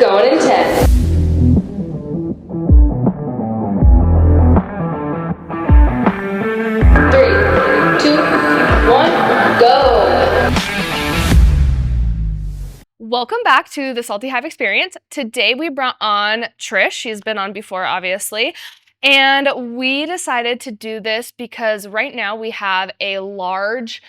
Going in 10. 3, 2, 1, go. Welcome back to the Salty Hive Experience. Today we brought on Trish. She's been on before, obviously. And we decided to do this because right now we have a large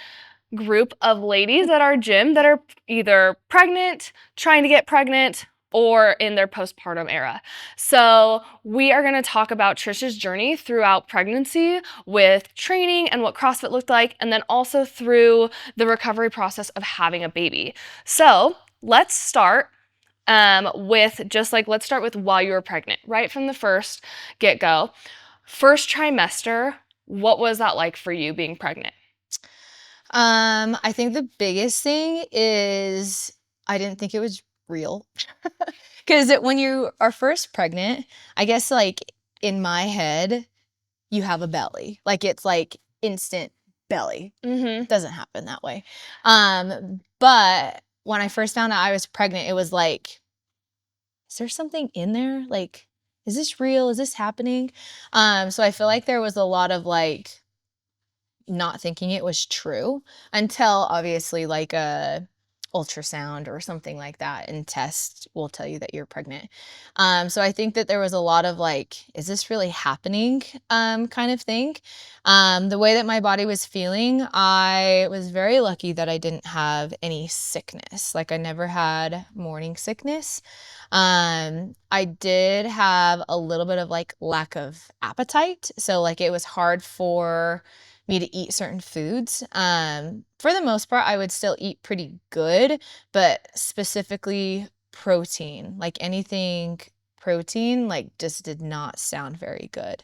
group of ladies at our gym that are either pregnant, trying to get pregnant, or in their postpartum era. So we are going to talk about Trish's journey throughout pregnancy with training and what CrossFit looked like, and then also through the recovery process of having a baby. So let's start let's start with while you were pregnant, right from the first get-go. First trimester, what was that like for you being pregnant? I think the biggest thing is I didn't think it was real. Because when you are first pregnant, I guess like in my head, you have a belly. Like it's like instant belly. Mm-hmm. Doesn't happen that way. But when I first found out I was pregnant, it was like, is there something in there? Like, is this real? Is this happening? So I feel like there was a lot of like not thinking it was true until obviously like a ultrasound or something like that and test will tell you that you're pregnant. So I think that there was a lot of like, is this really happening kind of thing. The way that my body was feeling, I was very lucky that I didn't have any sickness. Like I never had morning sickness. I did have a little bit of like lack of appetite. So like it was hard for me to eat certain foods. For the most part, I would still eat pretty good, but specifically protein, like anything protein, like just did not sound very good.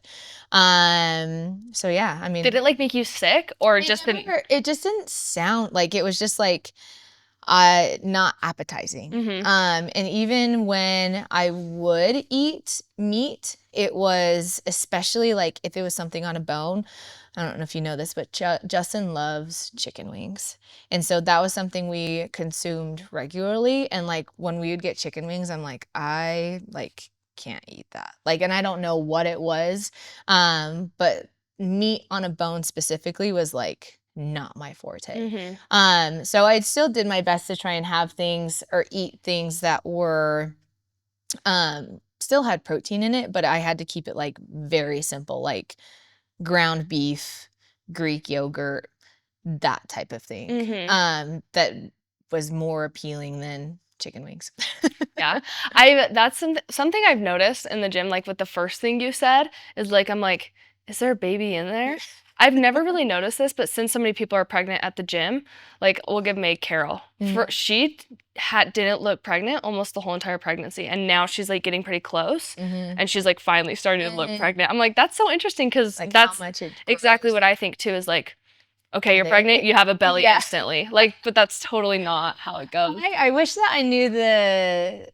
So yeah, I mean, Did it like make you sick or it just didn't sound like it was just like not appetizing. Mm-hmm. And even when I would eat meat, it was especially like if it was something on a bone. I don't know if you know this, but Justin loves chicken wings. And so that was something we consumed regularly. And like when we would get chicken wings, I'm like, I like can't eat that. Like, and I don't know what it was. But meat on a bone specifically was like not my forte. Mm-hmm. So I still did my best to try and have things or eat things that were still had protein in it, but I had to keep it like very simple, like ground beef, Greek yogurt, that type of thing. Mm-hmm. That was more appealing than chicken wings. Yeah. That's something I've noticed in the gym, like with the first thing you said, is like, I'm like, is there a baby in there? I've never really noticed this, but since so many people are pregnant at the gym, like we'll give Meg Carol. She didn't look pregnant almost the whole entire pregnancy, and now she's like getting pretty close, and she's like finally starting to look pregnant. I'm like, that's so interesting because Like that's how much it exactly grows. what I think too. Is like, okay, you're pregnant, you have a belly Yeah. instantly. Like, but that's totally not how it goes. I wish that I knew the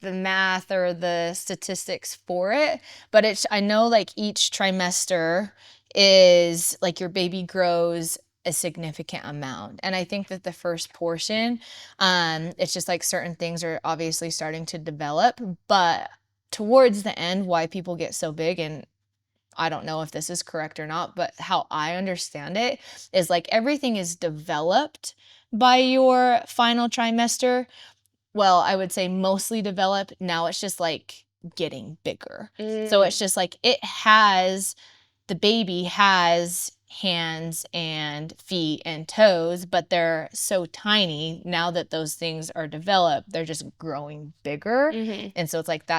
math or the statistics for it, but I know like each trimester is like your baby grows a significant amount. And I think that the first portion, it's just like certain things are obviously starting to develop, but towards the end, why people get so big, and I don't know if this is correct or not, but how I understand it is like everything is developed by your final trimester. Well, I would say mostly developed. Now it's just like getting bigger. So it's just like the baby has hands and feet and toes, but they're so tiny now that those things are developed, they're just growing bigger. And so it's like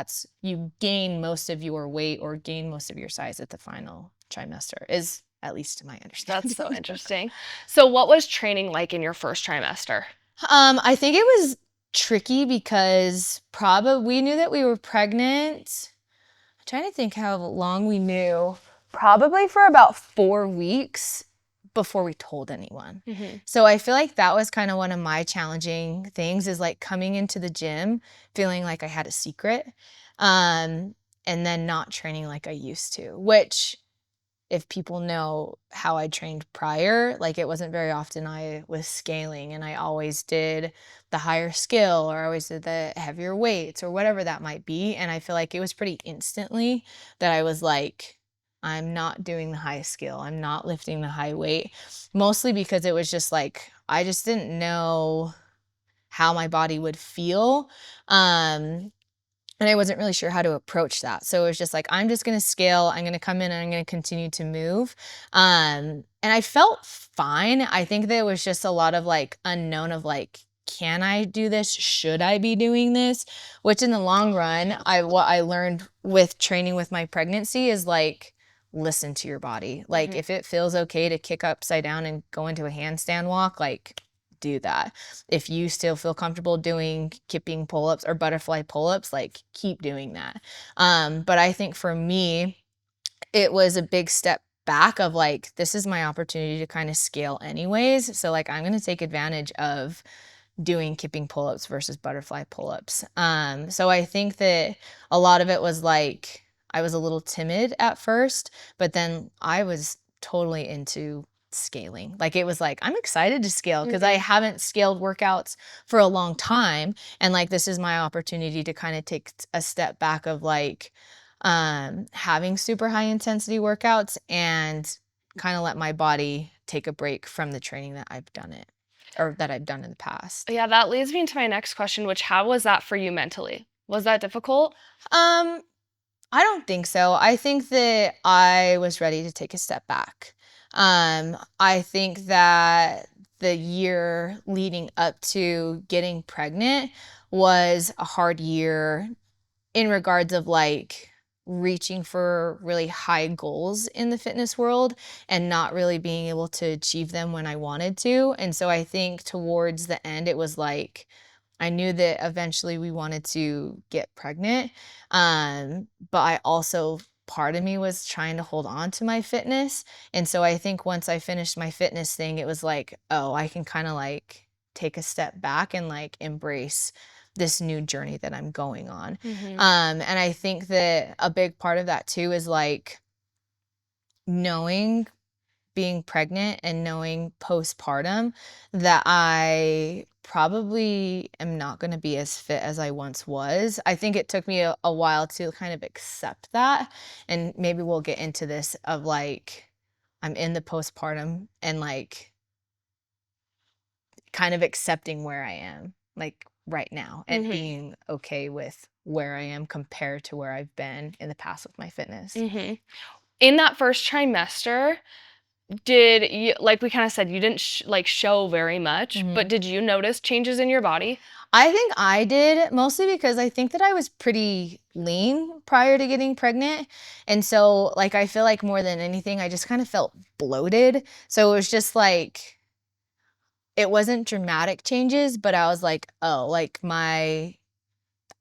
you gain most of your weight or gain most of your size at the final trimester, is at least to my understanding. That's so interesting. So what was training like in your first trimester? I think it was tricky because we knew that we were pregnant. I'm trying to think how long we knew. Probably for about 4 weeks before we told anyone. So I feel like that was kind of one of my challenging things, is like coming into the gym feeling like I had a secret, and then not training like I used to, which if people know how I trained prior, like it wasn't very often I was scaling, and I always did the higher skill, or I always did the heavier weights or whatever that might be. And I feel like it was pretty instantly that I was like, I'm not doing the high skill. I'm not lifting the high weight, mostly because it was just like, I just didn't know how my body would feel. And I wasn't really sure how to approach that. So it was just like, I'm just going to scale. I'm going to come in and I'm going to continue to move. And I felt fine. I think there was just a lot of like unknown of like, can I do this? Should I be doing this? Which in the long run, what I learned with training with my pregnancy is like, listen to your body. Like if it feels okay to kick upside down and go into a handstand walk, like do that. If you still feel comfortable doing kipping pull-ups or butterfly pull-ups, like keep doing that. But I think for me, it was a big step back of like, this is my opportunity to kind of scale anyways. So like, I'm going to take advantage of doing kipping pull-ups versus butterfly pull-ups. So I think that a lot of it was like, I was a little timid at first, but then I was totally into scaling. Like it was like, I'm excited to scale because I haven't scaled workouts for a long time. And like, this is my opportunity to kind of take a step back of like, having super high intensity workouts and kind of let my body take a break from the training that I've done in the past. Yeah, that leads me into my next question, which how was that for you mentally? Was that difficult? I don't think so. I think that I was ready to take a step back. I think that the year leading up to getting pregnant was a hard year in regards of like reaching for really high goals in the fitness world and not really being able to achieve them when I wanted to. And so I think towards the end, it was like, I knew that eventually we wanted to get pregnant. But I also, part of me was trying to hold on to my fitness. And so I think once I finished my fitness thing, it was like, oh, I can kind of like take a step back and like embrace this new journey that I'm going on. And I think that a big part of that too is like knowing being pregnant and knowing postpartum that I probably am not going to be as fit as I once was. I think it took me a while to kind of accept that. And maybe we'll get into this of like, I'm in the postpartum and like kind of accepting where I am, like right now, and being okay with where I am compared to where I've been in the past with my fitness. In that first trimester, did you, like we kind of said, you didn't show very much, but did you notice changes in your body? I think I did, mostly because I think that I was pretty lean prior to getting pregnant. And so like, I feel like more than anything, I just kind of felt bloated. So it was just like, it wasn't dramatic changes, but I was like, oh, like my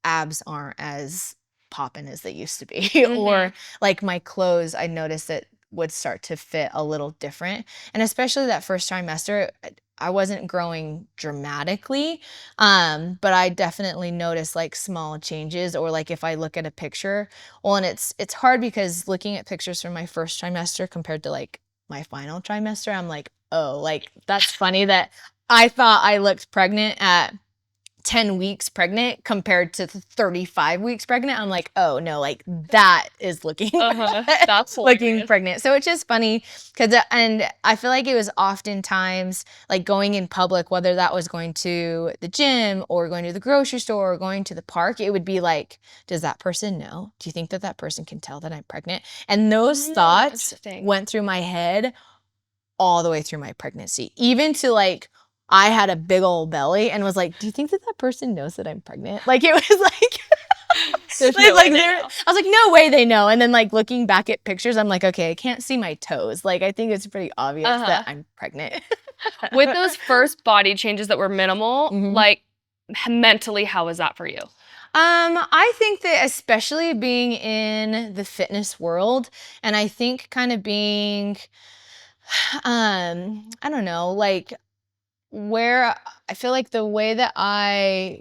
abs aren't as popping as they used to be. Or like my clothes, I noticed that would start to fit a little different. And especially that first trimester, I wasn't growing dramatically, but I definitely noticed like small changes. Or like if I look at a picture, well, and it's hard because looking at pictures from my first trimester compared to like my final trimester, I'm like, oh, like that's funny that I thought I looked pregnant at 10 weeks pregnant compared to 35 weeks pregnant. I'm like, oh no, like that is looking That's looking hilarious. pregnant. So it's just funny because, and I feel like it was oftentimes like going in public, whether that was going to the gym or going to the grocery store or going to the park, it would be like, does that person know? Do you think that that person can tell that I'm pregnant? And those thoughts went through my head all the way through my pregnancy, even to like, I had a big old belly and was like, do you think that that person knows that I'm pregnant? Like it was like, I was like, no way they know. And then like looking back at pictures, I'm like, okay, I can't see my toes. Like I think it's pretty obvious that I'm pregnant. With those first body changes that were minimal, like mentally, how was that for you? I think that especially being in the fitness world, and I think kind of being, I don't know, like where I feel like the way that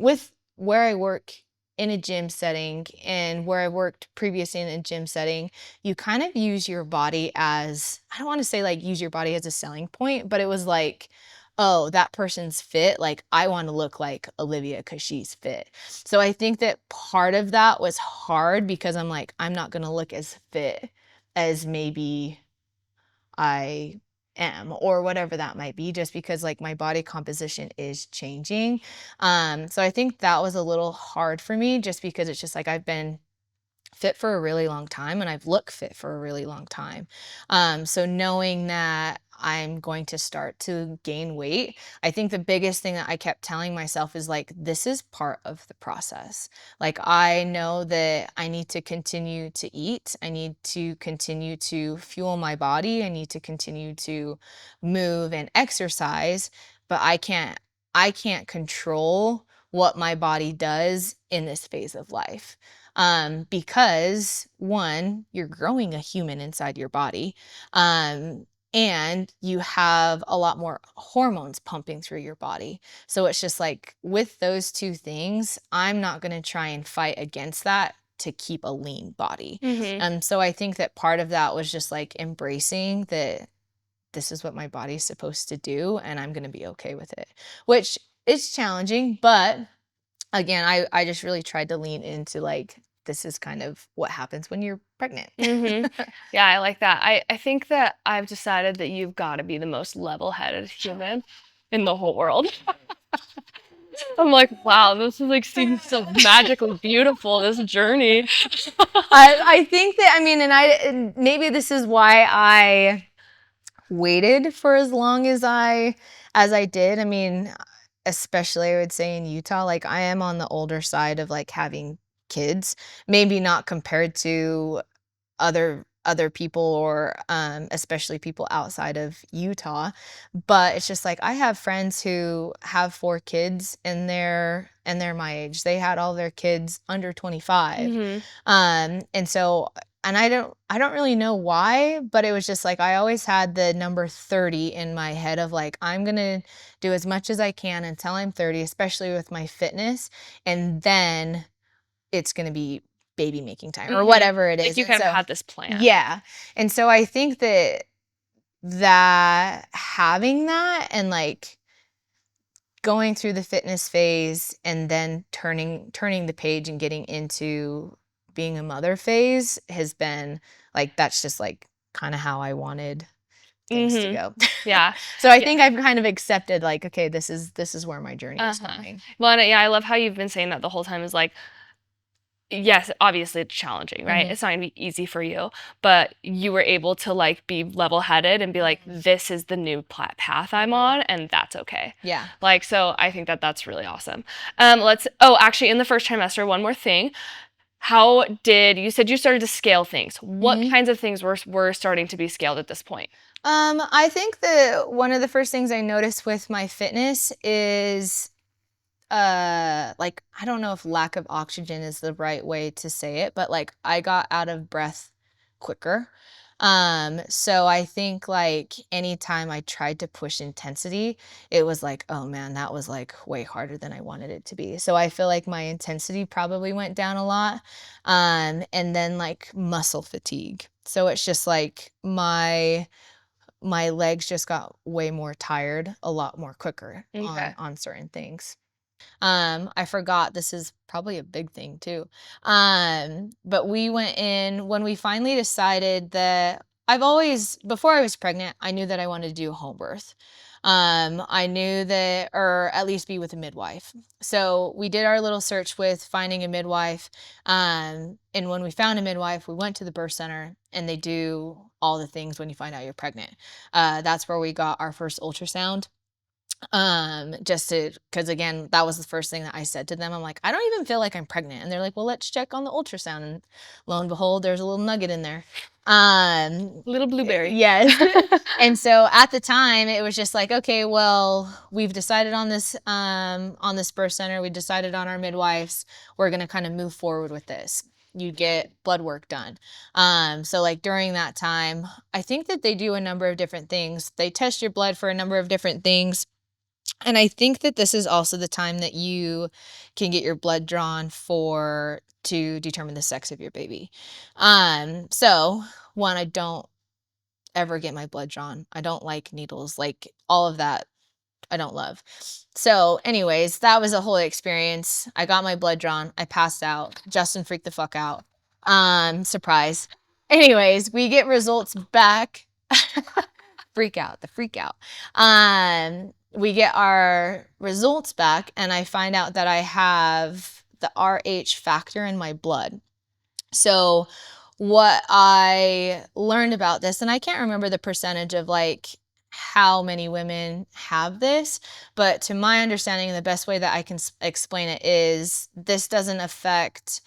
with where I work in a gym setting and where I worked previously in a gym setting, you kind of use your body as, I don't want to say like use your body as a selling point, but it was like, oh, that person's fit. Like, I want to look like Olivia because she's fit. So I think that part of that was hard because I'm like, I'm not going to look as fit as maybe I am or whatever that might be, just because like my body composition is changing. So I think that was a little hard for me just because it's just like I've been fit for a really long time and I've looked fit for a really long time. So knowing that I'm going to start to gain weight, I think the biggest thing that I kept telling myself is like, this is part of the process. Like, I know that I need to continue to eat. I need to continue to fuel my body. I need to continue to move and exercise, but I can't control what my body does in this phase of life. Because one, you're growing a human inside your body, and you have a lot more hormones pumping through your body. So it's just like with those two things, I'm not going to try and fight against that to keep a lean body. So I think that part of that was just like embracing that this is what my body's supposed to do, and I'm going to be okay with it, which is challenging, but again, I just really tried to lean into like, this is kind of what happens when you're pregnant. Yeah, I like that. I think that I've decided that you've got to be the most level-headed human in the whole world. I'm like, wow, this is like seems so magically beautiful, this journey. I think that, I mean, and maybe this is why I waited for as long as I did. I mean, especially I would say in Utah, like I am on the older side of like having kids, maybe not compared to other people or especially people outside of Utah, but it's just like I have friends who have 4 kids and they're my age. They had all their kids under 25. And so, and I don't really know why, but it was just like I always had the number 30 in my head of like, I'm going to do as much as I can until I'm 30, especially with my fitness, and then it's going to be baby making time or whatever it is. Like you And kind of so, had this plan. yeah. And so I think that having that and like going through the fitness phase and then turning the page and getting into being a mother phase has been like, that's just like kind of how I wanted things to go. Yeah. So I think I've kind of accepted like, okay, this is where my journey is going. Well, and yeah, I love how you've been saying that the whole time is like, yes, obviously it's challenging, right? It's not gonna be easy for you, but you were able to like be level-headed and be like, this is the new path I'm on, and that's okay. Yeah. Like, so I think that that's really awesome. Actually, in the first trimester, one more thing. You said you started to scale things. What kinds of things were starting to be scaled at this point? I think that one of the first things I noticed with my fitness is like, I don't know if lack of oxygen is the right way to say it, but like I got out of breath quicker. So I think like anytime I tried to push intensity, it was like, oh man, that was like way harder than I wanted it to be. So I feel like my intensity probably went down a lot. And then like muscle fatigue. So it's just like my legs just got way more tired a lot more quicker on certain things. I forgot this is probably a big thing too. But we went in when we finally decided that before I was pregnant, I knew that I wanted to do a home birth. I knew that, or at least be with a midwife. So we did our little search with finding a midwife. And when we found a midwife, we went to the birth center and they do all the things when you find out you're pregnant. That's where we got our first ultrasound. Because again, that was the first thing that I said to them. I'm like, I don't even feel like I'm pregnant. And they're like, well, let's check on the ultrasound. And lo and behold, there's a little nugget in there. Little blueberry. Yes. And so at the time it was just like, okay, well, we've decided on this birth center. We decided on our midwives. We're going to kind of move forward with this. You get blood work done. So like during that time, I think that they do a number of different things. They test your blood for a number of different things. And I think that this is also the time that you can get your blood drawn to determine the sex of your baby. So one, I don't ever get my blood drawn. I don't like needles, like all of that. I don't love. So, anyways, that was a whole experience. I got my blood drawn. I passed out. Justin freaked the fuck out. Surprise. Anyways, we get results back. The freak out. We get our results back, and I find out that I have the RH factor in my blood. So, what I learned about this, and I can't remember the percentage of like how many women have this, but to my understanding, the best way that I can explain it is this doesn't affect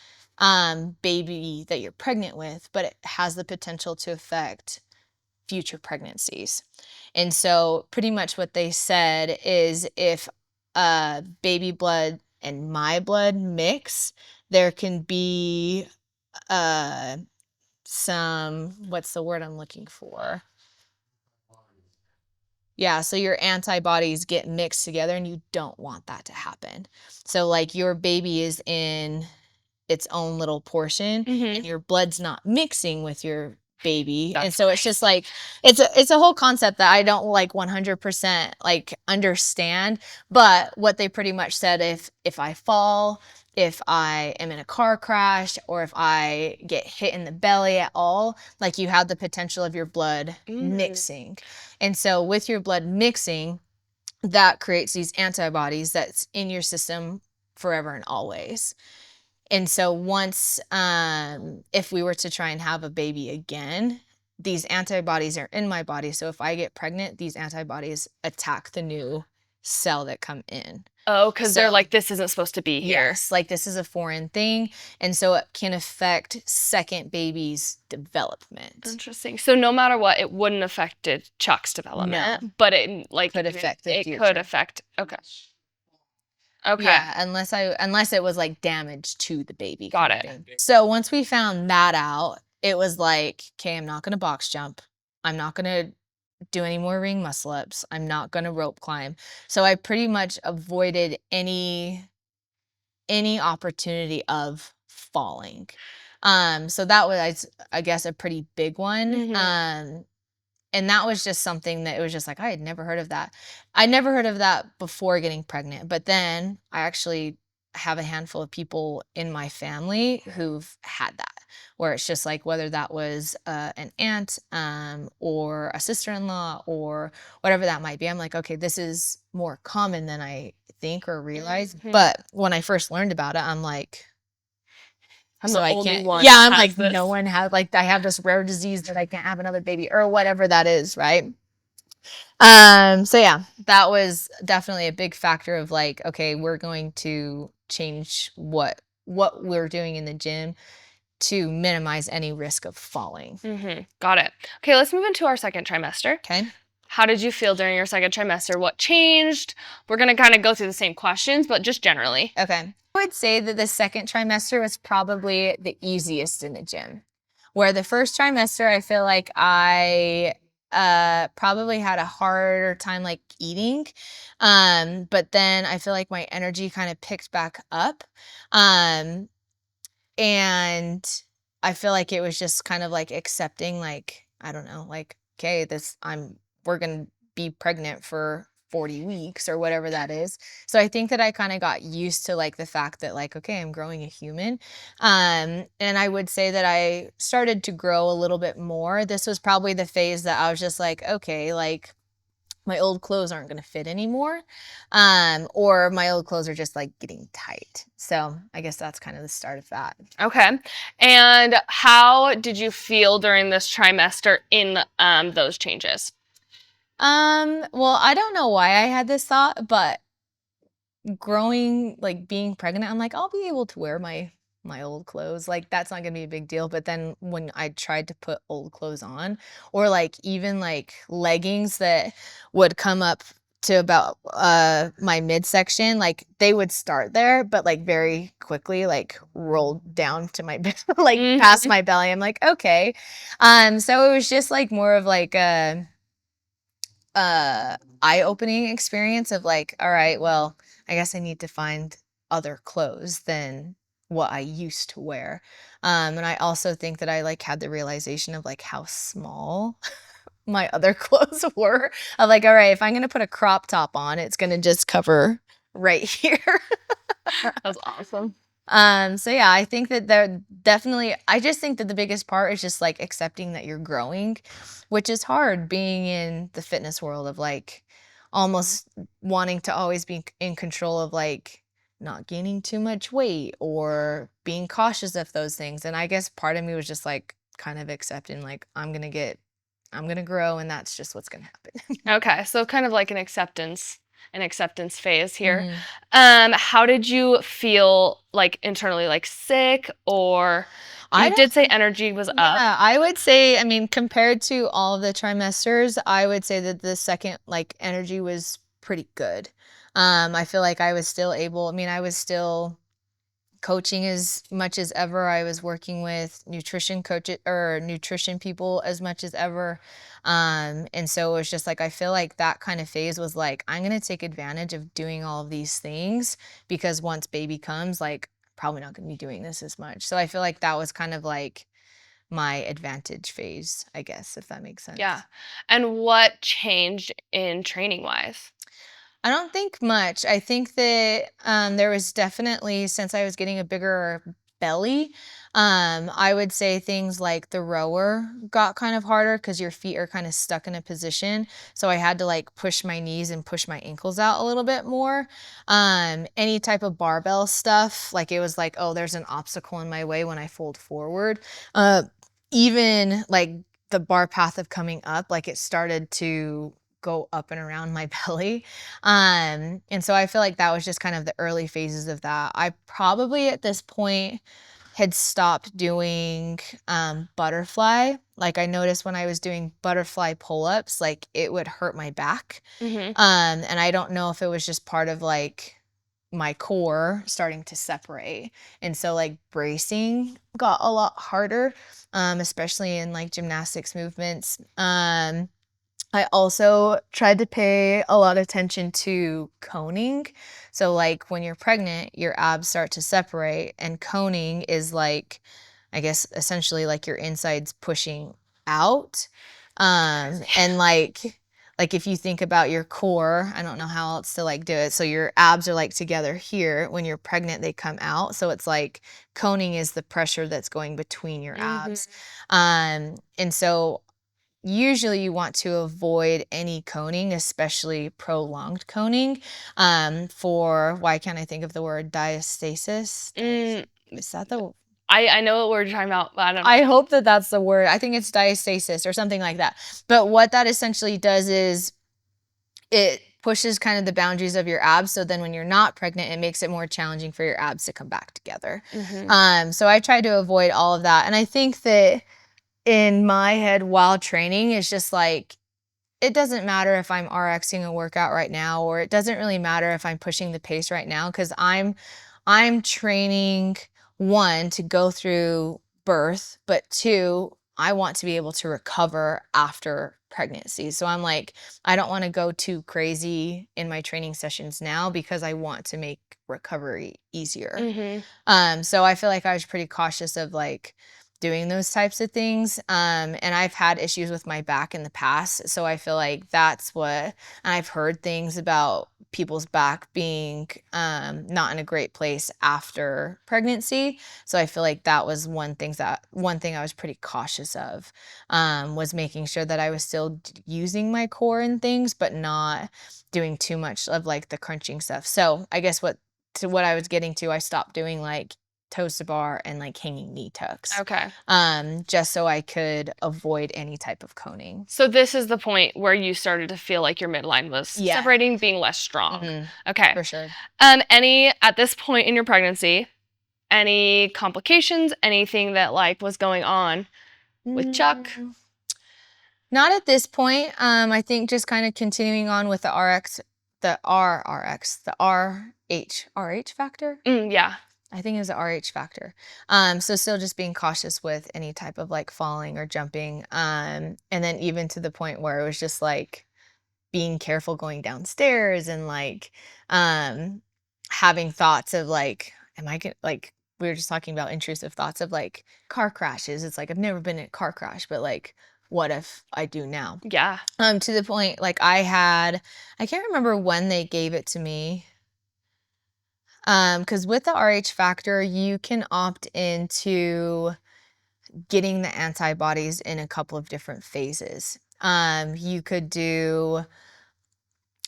baby that you're pregnant with, but it has the potential to affect future pregnancies. And so pretty much what they said is if baby blood and my blood mix, there can be some, what's the word I'm looking for? Yeah, so your antibodies get mixed together, and you don't want that to happen. So like your baby is in its own little portion, and your blood's not mixing with your baby. And so it's just like it's a whole concept that I don't like 100% like understand, but what they pretty much said, if I fall, if I am in a car crash, or if I get hit in the belly at all, like you have the potential of your blood mixing. And so with your blood mixing, that creates these antibodies that's in your system forever and always. And so once, if we were to try and have a baby again, these antibodies are in my body. So if I get pregnant, these antibodies attack the new cell that come in. Oh, because they're like, this isn't supposed to be here. Yes, like this is a foreign thing. And so it can affect second baby's development. Interesting. So no matter what, it wouldn't affect Chuck's development, but it like could affect the it future. could affect. Okay. Yeah, unless it was like damage to the baby. Got it. So once we found that out, it was like, okay, I'm not gonna box jump. I'm not gonna do any more ring muscle ups. I'm not gonna rope climb. So I pretty much avoided any opportunity of falling. So that was, I guess, a pretty big one. And that was just something that it was just like, I had never heard of that. I never heard of that before getting pregnant. But then I actually have a handful of people in my family who've had that, where it's just like, whether that was an aunt or a sister-in-law or whatever that might be. I'm like, okay, this is more common than I think or realize. But when I first learned about it, I'm like, I'm the only one. Yeah, I'm like, no one has, like, I have this rare disease that I can't have another baby or whatever that is, right? So yeah, that was definitely a big factor of like, okay, we're going to change what we're doing in the gym to minimize any risk of falling. Got it. Okay, let's move into our second trimester. Okay. How did you feel during your second trimester? What changed? We're going to kind of go through the same questions, but just generally. Okay. I would say that the second trimester was probably the easiest in the gym. Where the first trimester, I feel like I probably had a harder time like eating. But then I feel like my energy kind of picked back up. And I feel like it was just kind of like accepting, like, I don't know, like, okay, we're going to be pregnant for 40 weeks or whatever that is. So I think that I kind of got used to like the fact that like, okay, I'm growing a human. And I would say that I started to grow a little bit more. This was probably the phase that I was just like, okay, like my old clothes aren't going to fit anymore. Or my old clothes are just like getting tight. So I guess that's kind of the start of that. Okay. And how did you feel during this trimester in those changes? Well, I don't know why I had this thought, but growing, like being pregnant, I'm like, I'll be able to wear my old clothes. Like that's not gonna be a big deal. But then when I tried to put old clothes on, or like even like leggings that would come up to about my midsection, like they would start there, but like very quickly like rolled down to my like past my belly. I'm like, okay. So it was just like more of like eye-opening experience of like, all right, well, I guess I need to find other clothes than what I used to wear. And I also think that I like had the realization of like how small my other clothes were. Of like, all right, if I'm gonna put a crop top on, it's gonna just cover right here. That's awesome. So yeah, I think that they're definitely, I just think that the biggest part is just like accepting that you're growing, which is hard being in the fitness world of like almost wanting to always be in control of like not gaining too much weight or being cautious of those things. And I guess part of me was just like kind of accepting like I'm going to grow and that's just what's going to happen. Okay, so kind of like an acceptance phase here. Mhm. How did you feel like internally, like sick, or I you don't did say energy was up? Yeah, I would say, I mean, compared to all of the trimesters, I would say that the second like energy was pretty good. I feel like I was still able, I mean, I was still coaching as much as ever. I was working with nutrition coaches or nutrition people as much as ever. And so it was just like I feel like that kind of phase was like I'm gonna take advantage of doing all of these things because once baby comes, like probably not gonna be doing this as much. So I feel like that was kind of like my advantage phase, I guess, if that makes sense. Yeah. And what changed in training wise? I don't think much. I think that there was definitely, since I was getting a bigger belly, I would say things like the rower got kind of harder because your feet are kind of stuck in a position. So I had to like push my knees and push my ankles out a little bit more. Any type of barbell stuff, like it was like, oh, there's an obstacle in my way when I fold forward. Even like the bar path of coming up, like it started to go up and around my belly. And so I feel like that was just kind of the early phases of that. I probably at this point had stopped doing butterfly. Like I noticed when I was doing butterfly pull-ups, like it would hurt my back. Mm-hmm. And I don't know if it was just part of like my core starting to separate. And so like bracing got a lot harder, especially in like gymnastics movements. I also tried to pay a lot of attention to coning. So, like when you're pregnant, your abs start to separate, and coning is like, I guess, essentially like your insides pushing out. And like if you think about your core, I don't know how else to like do it. So your abs are like together here. When you're pregnant, they come out. So it's like coning is the pressure that's going between your abs. And so usually you want to avoid any coning, especially prolonged coning, for why can't I think of the word diastasis? Is that the I know what we're talking about, but I don't know. I hope that that's the word. I think it's diastasis or something like that. But what that essentially does is it pushes kind of the boundaries of your abs. So then when you're not pregnant, it makes it more challenging for your abs to come back together. So I try to avoid all of that. And I think that in my head while training is just like it doesn't matter if I'm RXing a workout right now or it doesn't really matter if I'm pushing the pace right now cuz I'm training one to go through birth, but two, I want to be able to recover after pregnancy. So I'm like I don't want to go too crazy in my training sessions now because I want to make recovery easier. So I feel like I was pretty cautious of like doing those types of things. And I've had issues with my back in the past. So I feel like that's what, and I've heard things about people's back being not in a great place after pregnancy. So I feel like that was one thing I was pretty cautious of, was making sure that I was still using my core and things, but not doing too much of like the crunching stuff. So I guess what I was getting to, I stopped doing like toes to bar and like hanging knee tucks. Okay. Just so I could avoid any type of coning. So this is the point where you started to feel like your midline was Yeah. separating, being less strong. Mhm. Okay. For sure. At this point in your pregnancy, any complications, anything that like was going on with Chuck? Not at this point. I think just kind of continuing on with the RX, the RRX, the RH factor. Yeah. I think it was the RH factor. So still just being cautious with any type of like falling or jumping. And then even to the point where it was just like being careful going downstairs and like having thoughts of like, am I gonna like we were just talking about intrusive thoughts of like car crashes. It's like I've never been in a car crash, but like what if I do now? Yeah. To the point like I can't remember when they gave it to me. Because with the RH factor, you can opt into getting the antibodies in a couple of different phases. You could do,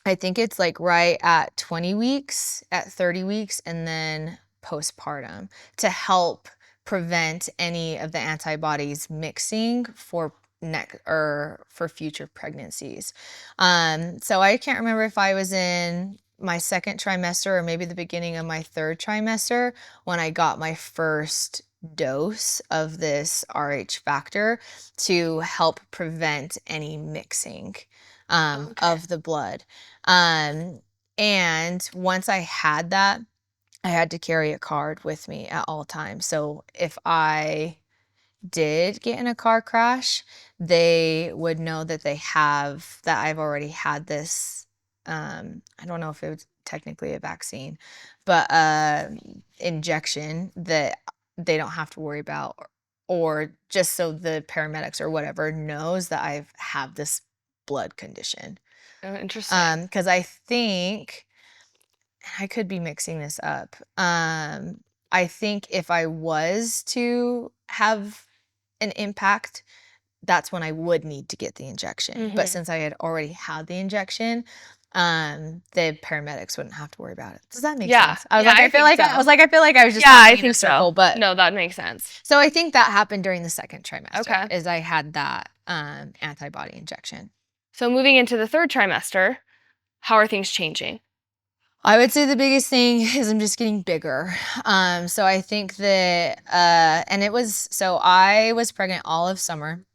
I think it's like right at 20 weeks, at 30 weeks, and then postpartum to help prevent any of the antibodies mixing for for future pregnancies. So I can't remember if I was in my second trimester or maybe the beginning of my third trimester when I got my first dose of this RH factor to help prevent any mixing of the blood. And once I had that, I had to carry a card with me at all times. So if I did get in a car crash, they would know that I've already had this. I don't know if it was technically a vaccine, but injection that they don't have to worry about, or just so the paramedics or whatever knows that I have this blood condition. Oh, interesting. Because I think I could be mixing this up. I think if I was to have an impact, that's when I would need to get the injection. But since I had already had the injection, the paramedics wouldn't have to worry about it. Does that make sense? I was Yeah, like, I feel like think I was like, I feel like I was just Yeah, I talking in a think circle, so. but No, that makes sense. so I think that happened during the second trimester. Okay. Is I had that antibody injection. So moving into the third trimester, how are things changing? I would say the biggest thing is I'm just getting bigger. So I think that, so I was pregnant all of summer.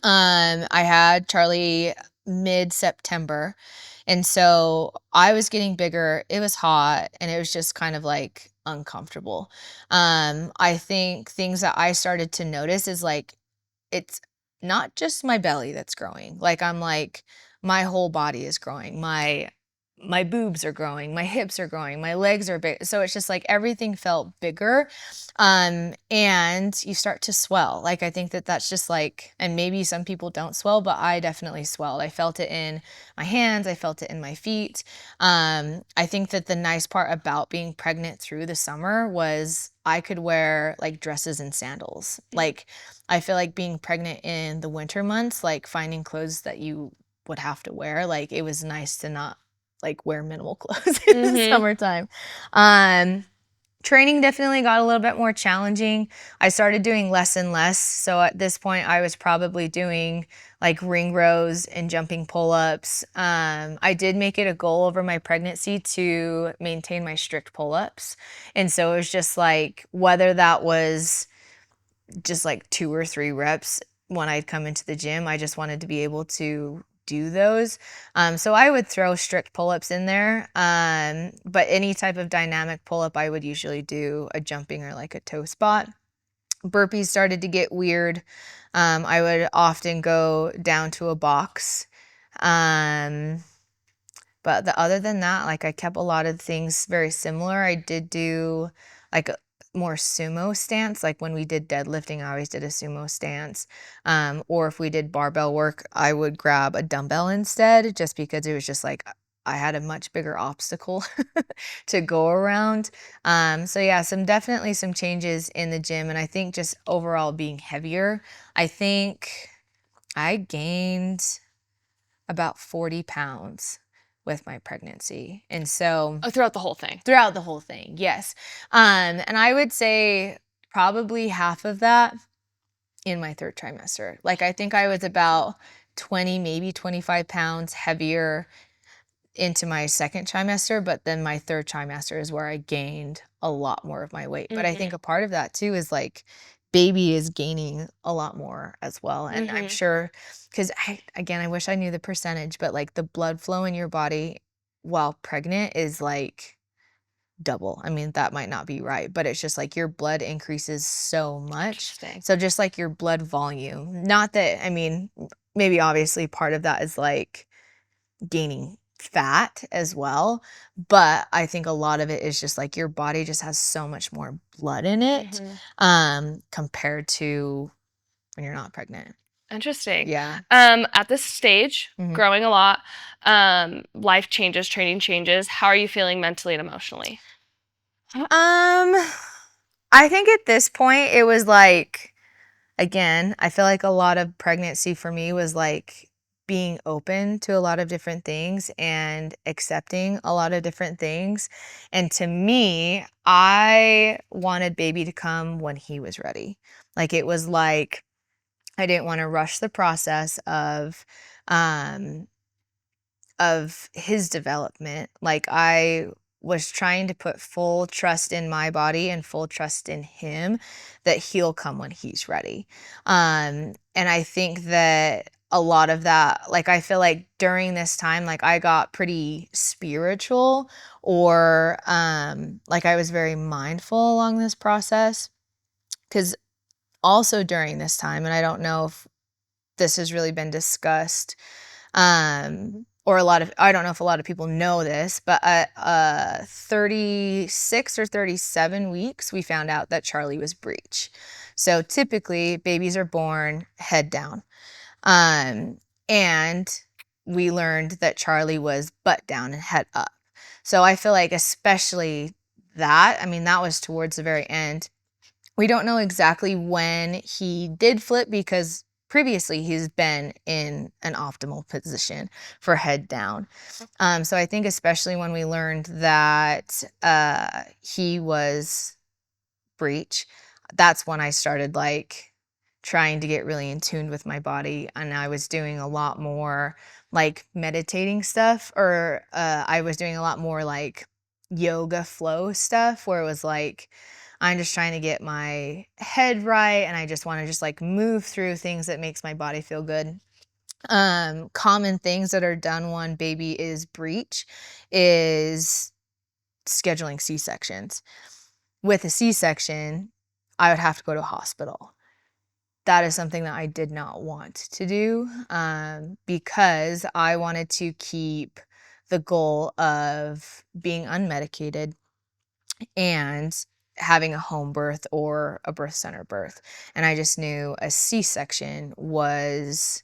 I had Charlie mid-September. And so I was getting bigger. It was hot and it was just kind of like uncomfortable. I think things that I started to notice is like, it's not just my belly that's growing. Like I'm like, my whole body is growing. My boobs are growing, my hips are growing, my legs are big. So it's just like everything felt bigger. And you start to swell. Like I think that that's just like, and maybe some people don't swell, but I definitely swelled. I felt it in my hands, I felt it in my feet. I think that the nice part about being pregnant through the summer was I could wear like dresses and sandals. Like I feel like being pregnant in the winter months, like finding clothes that you would have to wear, like it was nice to not like wear minimal clothes in the summertime. Training definitely got a little bit more challenging. I started doing less and less. So at this point I was probably doing like ring rows and jumping pull-ups. I did make it a goal over my pregnancy to maintain my strict pull-ups. And so it was just like, whether that was just like 2 or 3 reps when I'd come into the gym, I just wanted to be able to do those. So I would throw strict pull-ups in there. But any type of dynamic pull-up, I would usually do a jumping or like a toe spot. Burpees started to get weird. I would often go down to a box. But other than that, like I kept a lot of things very similar. I did do like a more sumo stance. Like when we did deadlifting, I always did a sumo stance. Or if we did barbell work, I would grab a dumbbell instead, just because it was just like I had a much bigger obstacle to go around. So yeah, definitely some changes in the gym. And I think just overall being heavier, I think I gained about 40 pounds with my pregnancy. And so throughout the whole thing. Throughout the whole thing, yes. And I would say probably half of that in my third trimester. Like I think I was about 20, maybe 25 pounds heavier into my second trimester, but then my third trimester is where I gained a lot more of my weight. But I think a part of that too is like baby is gaining a lot more as well. And I'm sure, because I wish I knew the percentage, but like the blood flow in your body while pregnant is like double. I mean, that might not be right, but it's just like your blood increases so much. So just like your blood volume, not that, I mean, maybe obviously part of that is like gaining fat as well. But I think a lot of it is just like your body just has so much more blood in it compared to when you're not pregnant. Interesting. Yeah. At this stage, Mhm. growing a lot, life changes, training changes. How are you feeling mentally and emotionally? I think at this point it was like, again, I feel like a lot of pregnancy for me was like being open to a lot of different things and accepting a lot of different things. And to me, I wanted baby to come when he was ready. Like it was like I didn't want to rush the process um of his development. Like I was trying to put full trust in my body and full trust in him that he'll come when he's ready. And I think that a lot of that, like I feel like during this time, like I got pretty spiritual or like I was very mindful along this process. Cause also during this time, and I don't know if this has really been discussed or I don't know if a lot of people know this, but at 36 or 37 weeks, we found out that Charlie was breech. So typically, babies are born head down. And we learned that Charlie was butt down and head up. So I feel like, especially that, I mean, that was towards the very end. We don't know exactly when he did flip because previously he's been in an optimal position for head down. So I think especially when we learned that he was breech, that's when I started like trying to get really in tune with my body, and I was doing a lot more like meditating stuff, or I was doing a lot more like yoga flow stuff where it was like I'm just trying to get my head right and I just want to just like move through things that makes my body feel good. Common things that are done when baby is breech is scheduling C-sections. With a C-section, I would have to go to a hospital. That is something that I did not want to do because I wanted to keep the goal of being unmedicated and having a home birth or a birth center birth. And I just knew a C-section was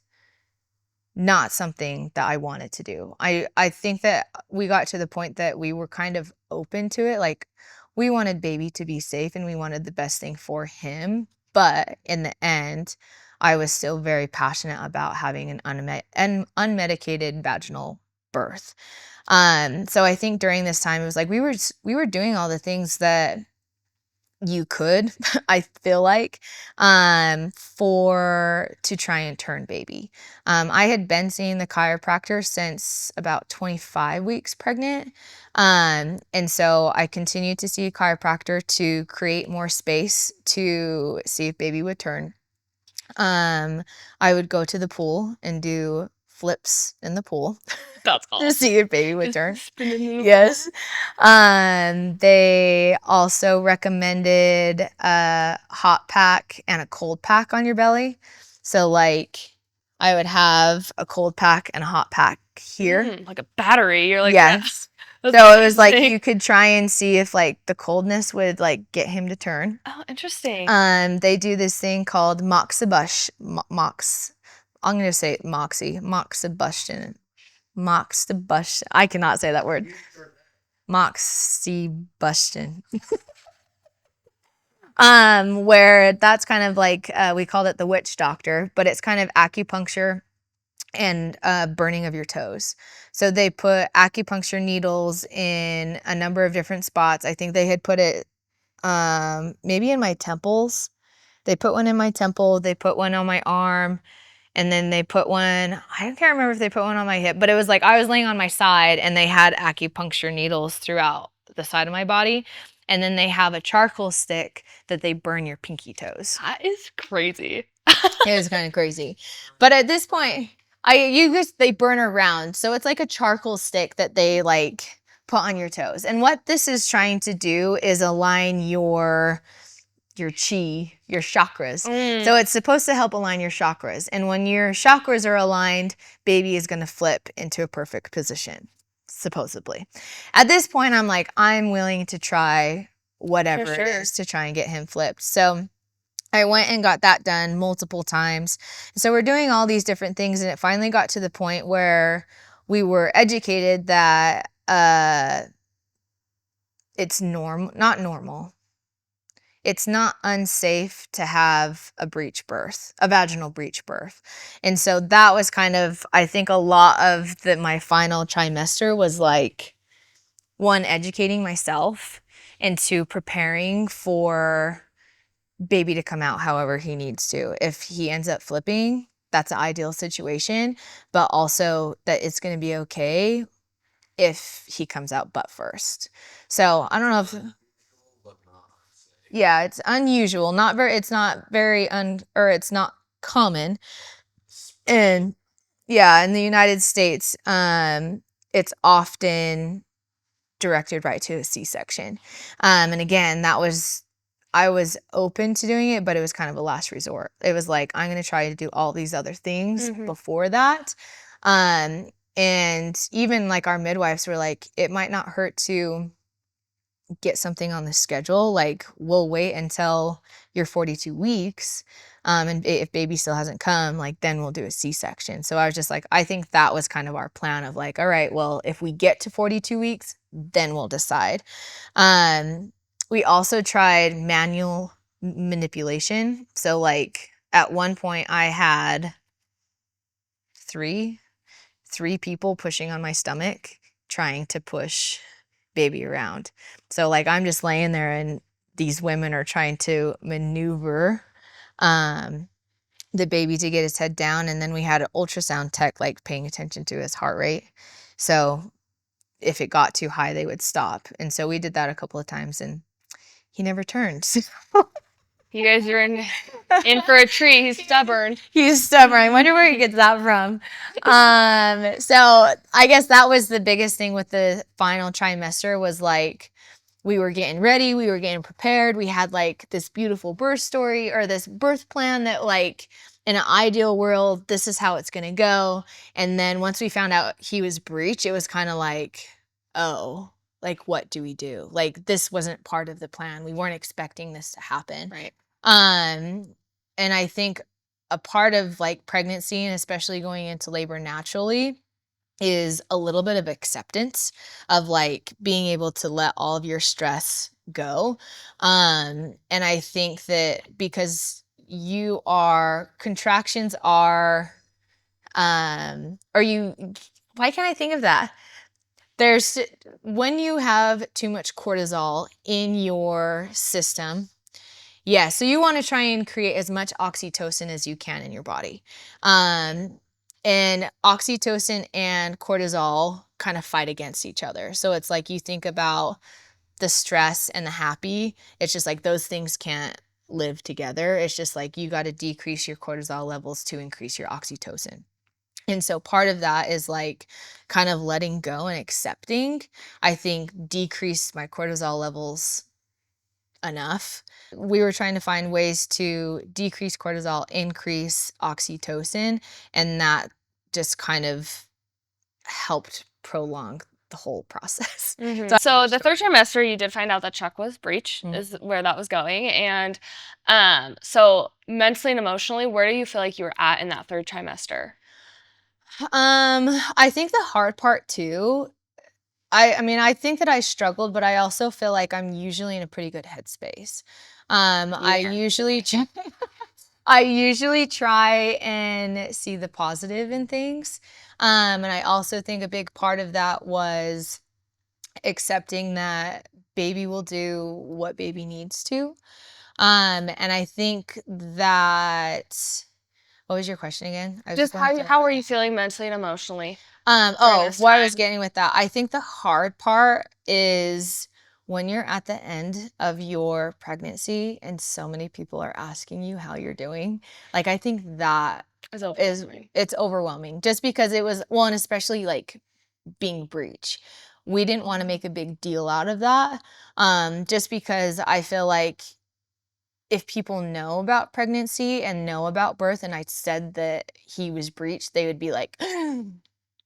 not something that I wanted to do. I think that we got to the point that we were kind of open to it. Like we wanted baby to be safe and we wanted the best thing for him. But in the end, I was still very passionate about having an unmedicated vaginal birth. So I think during this time it was like we were doing all the things that you could, I feel like, to try and turn baby. I had been seeing the chiropractor since about 25 weeks pregnant. And so I continued to see a chiropractor to create more space to see if baby would turn. I would go to the pool and do flips in the pool That's to awesome. see if baby would turn. Spinning in the Yes. They also recommended a hot pack and a cold pack on your belly. So like I would have a cold pack and a hot pack here. like a battery. You're like, Yes. yeah, So that's it was like amazing. you could try and see if like the coldness would like get him to turn. Oh, interesting. They do this thing called mox. I'm gonna say it moxibustion. Moxibustion. I cannot say that word. Moxibustion. Where that's kind of like we called it the witch doctor, but it's kind of acupuncture and burning of your toes. So they put acupuncture needles in a number of different spots. I think they had put it maybe in my temples. They put one in my temple, they put one on my arm, and then they put one, I can't remember if they put one on my hip, but it was like I was laying on my side and they had acupuncture needles throughout the side of my body. And then they have a charcoal stick that they burn your pinky toes. That is crazy. It was kind of crazy. But at this point, they burn around. So it's like a charcoal stick that they like put on your toes. And what this is trying to do is align your your chi, your chakras. Mm. So it's supposed to help align your chakras. And when your chakras are aligned, baby is going to flip into a perfect position, supposedly. At this point, I'm like, I'm willing to try whatever For it sure. is to try and get him flipped. So I went and got that done multiple times. So we're doing all these different things, and it finally got to the point where we were educated that it's not normal. It's not unsafe to have a breech birth, a vaginal breech birth. And so that was kind of, I think a lot of my final trimester was like, one, educating myself, and two, preparing for baby to come out however he needs to. If he ends up flipping, that's an ideal situation, but also that it's going to be okay if he comes out butt first. So I don't know if, yeah, it's unusual, it's not very or it's not common. And yeah, in the United States, it's often directed right to a C-section. And again, I was open to doing it, but it was kind of a last resort. It was like, I'm going to try to do all these other things before that. And even like our midwives were like, it might not hurt to get something on the schedule. Like, we'll wait until you're 42 weeks. And if baby still hasn't come, like, then we'll do a C-section. So I was just like, I think that was kind of our plan of like, all right, well, if we get to 42 weeks, then we'll decide. We also tried manual manipulation. So like at one point I had three people pushing on my stomach, trying to push baby around. So like I'm just laying there and these women are trying to maneuver the baby to get his head down, and then we had an ultrasound tech like paying attention to his heart rate. So if it got too high, they would stop. And so we did that a couple of times and he never turned. You guys are in for a treat. He's stubborn. He's stubborn. I wonder where he gets that from. So I guess that was the biggest thing with the final trimester was like, we were getting ready, we were getting prepared. We had like this beautiful birth story or this birth plan that like in an ideal world, this is how it's going to go. And then once we found out he was breech, it was kind of like, oh, like what do we do? Like this wasn't part of the plan. We weren't expecting this to happen. Right. And I think a part of like pregnancy and especially going into labor naturally is a little bit of acceptance of like being able to let all of your stress go. And I think that because contractions are, why can't I think of that? When you have too much cortisol in your system, yeah, so you want to try and create as much oxytocin as you can in your body. And oxytocin and cortisol kind of fight against each other. So it's like you think about the stress and the happy, it's just like those things can't live together. It's just like you got to decrease your cortisol levels to increase your oxytocin. And so part of that is like kind of letting go and accepting, I think, decreased my cortisol levels enough. We were trying to find ways to decrease cortisol, increase oxytocin, and that just kind of helped prolong the whole process. So the third trimester, you did find out that Chuck was breech, is where that was going. And so mentally and emotionally, where do you feel like you were at in that third trimester? I think the hard part too, I mean, I think that I struggled, but I also feel like I'm usually in a pretty good headspace. I usually try and see the positive in things. And I also think a big part of that was accepting that baby will do what baby needs to. And I think that, what was your question again? Just how are you feeling mentally and emotionally? What I was getting with that, I think the hard part is when you're at the end of your pregnancy and so many people are asking you how you're doing. Like, I think that it's overwhelming just because it was, well, and especially like being breech. We didn't want to make a big deal out of that. Just because I feel like if people know about pregnancy and know about birth and I said that he was breached, they would be like,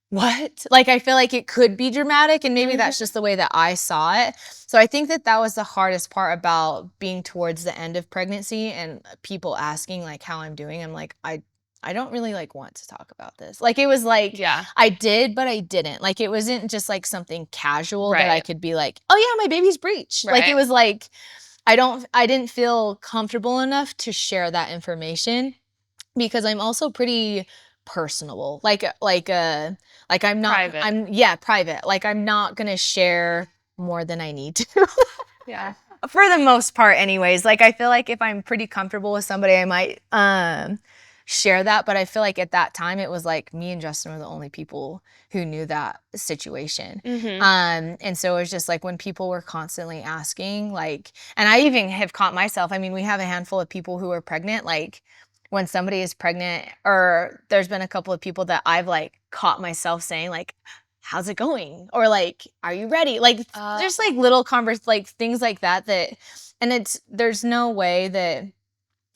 what? Like, I feel like it could be dramatic, and maybe that's just the way that I saw it. So I think that that was the hardest part about being towards the end of pregnancy and people asking like how I'm doing. I'm like, I don't really like want to talk about this. Like, it was like, Yeah. I did, but I didn't. Like, it wasn't just like something casual that I Right. could be like, oh yeah, my baby's breached. Like, it Right. was like, I didn't feel comfortable enough to share that information because I'm also pretty personable. I'm not, Private. private. Like, I'm not gonna share more than I need to. Yeah. For the most part anyways. Like, I feel like if I'm pretty comfortable with somebody, I might share that, but I feel like at that time it was like me and Justin were the only people who knew that situation. And so it was just like when people were constantly asking, like, and I even have caught myself, I mean, we have a handful of people who are pregnant, like when somebody is pregnant, or there's been a couple of people that I've like caught myself saying like, how's it going? Or like, are you ready? Like, just like little like things like that, and there's no way that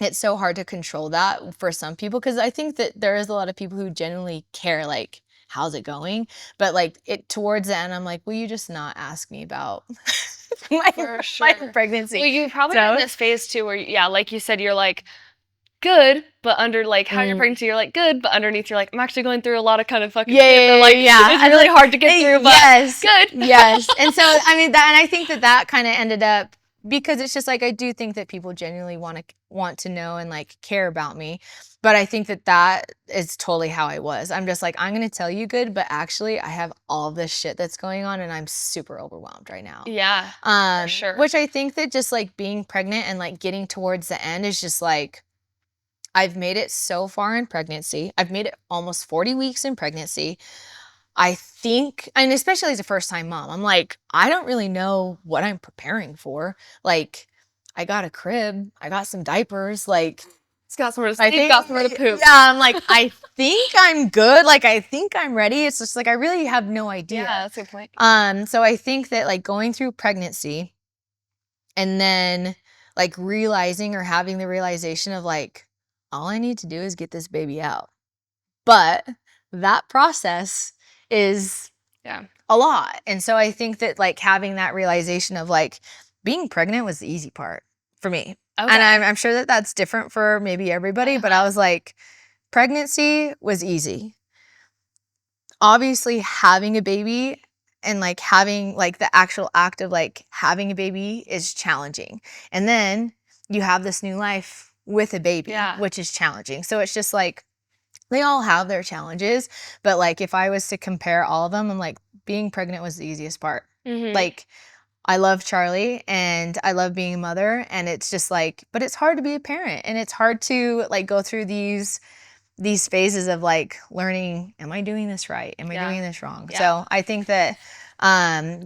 it's so hard to control that for some people. Cause I think that there is a lot of people who genuinely care, like, how's it going? But like towards the end, I'm like, will you just not ask me about my pregnancy? Well, you probably in this phase too where, yeah, like you said, you're like, good, but under like how you're pregnant, you're like good, but underneath you're like, I'm actually going through a lot of kind of fucking shit. But, like, it's really hard to get through, but good. Yes. And so I mean that, and I think that kind of ended up, because it's just like I do think that people genuinely want to know and like care about me. But I think that is totally how I was. I'm just like, I'm going to tell you good, but actually I have all this shit that's going on and I'm super overwhelmed right now. Yeah. For sure. Which I think that just like being pregnant and like getting towards the end is just like, I've made it so far in pregnancy. I've made it almost 40 weeks in pregnancy. I think, and especially as a first time mom, I'm like, I don't really know what I'm preparing for. Like, I got a crib, I got some diapers, like, it's got somewhere to sleep, got somewhere to poop. Yeah, I'm like, I think I'm good. Like, I think I'm ready. It's just like, I really have no idea. Yeah, that's a good point. So I think that like going through pregnancy and then like realizing or having the realization of like, all I need to do is get this baby out. But that process is a lot. And so I think that like having that realization of like being pregnant was the easy part for me. Okay. And I'm sure that that's different for maybe everybody, but I was like, pregnancy was easy. Obviously having a baby and like having like the actual act of like having a baby is challenging. And then you have this new life with a baby, which is challenging. So it's just like, they all have their challenges, but like if I was to compare all of them, I'm like, being pregnant was the easiest part. Like, I love Charlie and I love being a mother, and it's just like, but it's hard to be a parent, and it's hard to like go through these phases of like learning, am I doing this right? Am I doing this wrong? So I think that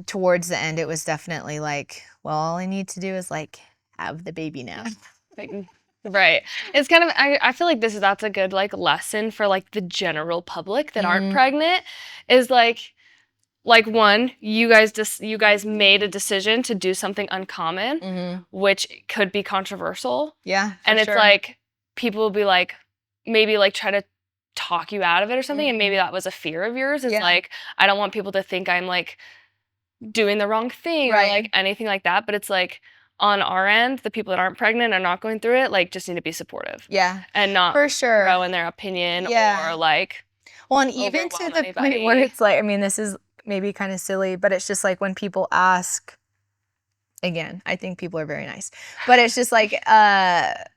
towards the end, it was definitely like, well, all I need to do is like have the baby now. Right. It's kind of, I feel like that's a good like lesson for like the general public that aren't pregnant, is like one, you guys made a decision to do something uncommon, which could be controversial. Yeah. And it's like, people will be like, maybe like try to talk you out of it or something. And maybe that was a fear of yours. It's like, I don't want people to think I'm like doing the wrong thing or like anything like that. But it's like, on our end, the people that aren't pregnant and not going through it, like, just need to be supportive. Yeah. And not for sure throw in their opinion or like, well, and even to the point where it's like, I mean, this is maybe kind of silly, but it's just like when people ask, again, I think people are very nice, but it's just like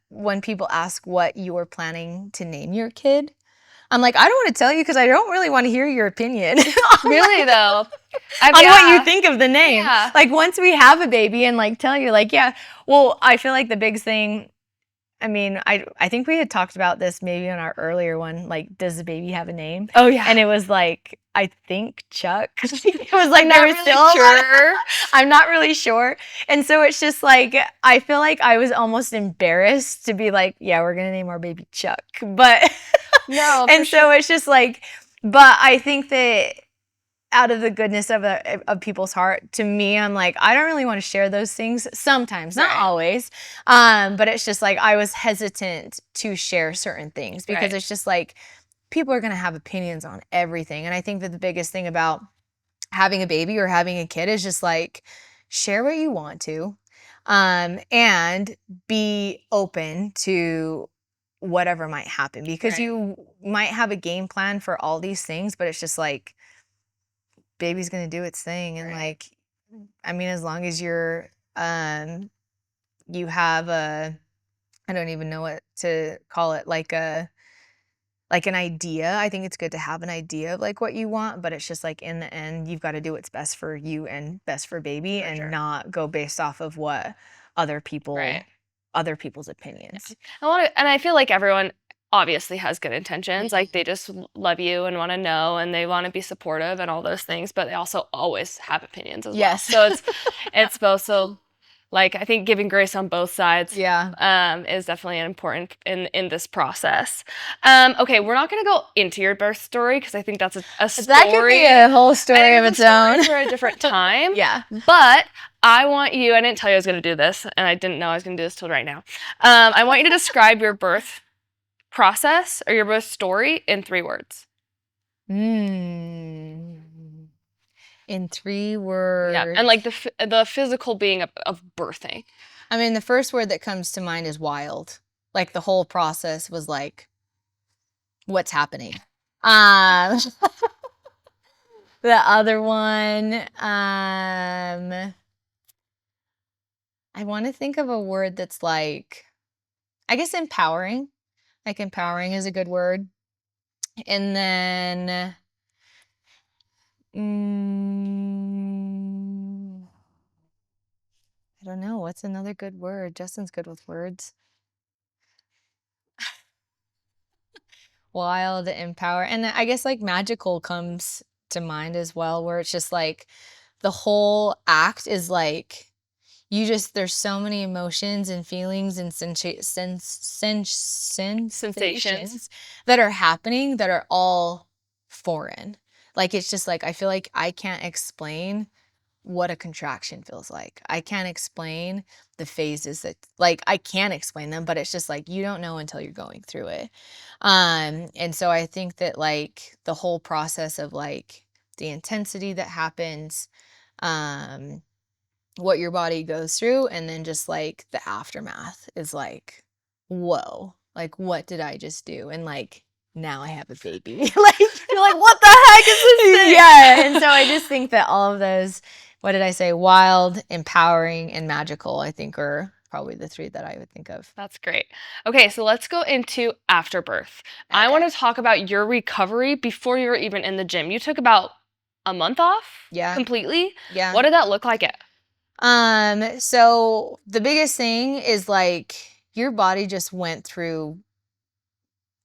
when people ask what you are planning to name your kid, I'm like, I don't want to tell you because I don't really want to hear your opinion. Really though? On what you think of the name. Yeah. Like once we have a baby and like tell you like, yeah, well, I feel like the big thing, I mean, I think we had talked about this maybe on our earlier one, like, does the baby have a name? Oh yeah. And it was like, I think Chuck. It was like, there was still sure. I'm not really sure. And so it's just like, I feel like I was almost embarrassed to be like, yeah, we're gonna name our baby Chuck. But no. and so it's just like, but I think that out of the goodness of people's heart. To me, I'm like, I don't really want to share those things sometimes, not always. But it's just like I was hesitant to share certain things because it's just like people are going to have opinions on everything. And I think that the biggest thing about having a baby or having a kid is just like share what you want to, and be open to whatever might happen, because you might have a game plan for all these things, but it's just like baby's gonna do its thing. And like, I mean, as long as you're you have a, I don't even know what to call it, like an idea. I think it's good to have an idea of like what you want, but it's just like in the end, you've got to do what's best for you and best for baby, and not go based off of what other people's opinions. And I feel like everyone obviously has good intentions. Like they just love you and want to know, and they want to be supportive and all those things, but they also always have opinions as well. So it's both. So like, I think giving grace on both sides is definitely important in this process. Okay, we're not going to go into your birth story because I think that's a story. That could be a whole story of its own. For a different time. But I want you, I didn't tell you I was going to do this, and I didn't know I was going to do this till right now. I want you to describe your birth process or your birth story in 3 words. In 3 words. Yeah, and like the physical being of birthing. I mean, the first word that comes to mind is wild. Like the whole process was like, what's happening? The other one, I want to think of a word that's like, I guess empowering. Like empowering is a good word. And then, I don't know. What's another good word? Justin's good with words. Wild, empower. And I guess like magical comes to mind as well, where it's just like the whole act is like, there's so many emotions and feelings and sensations that are happening that are all foreign. Like, it's just like, I feel like I can't explain what a contraction feels like. I can't explain the phases that, like, I can explain them, but it's just like, you don't know until you're going through it. And so I think that like the whole process of like the intensity that happens, what your body goes through, and then just like the aftermath is like, whoa, like what did I just do? And like, now I have a baby. Like, you're like, what the heck is this thing? Yeah. And so I just think that all of those, what did I say? Wild, empowering, and magical, I think are probably the 3 that I would think of. That's great. Okay, so let's go into afterbirth. I want to talk about your recovery before you were even in the gym. You took about a month off? Completely? Yeah. What did that look like? So the biggest thing is like your body just went through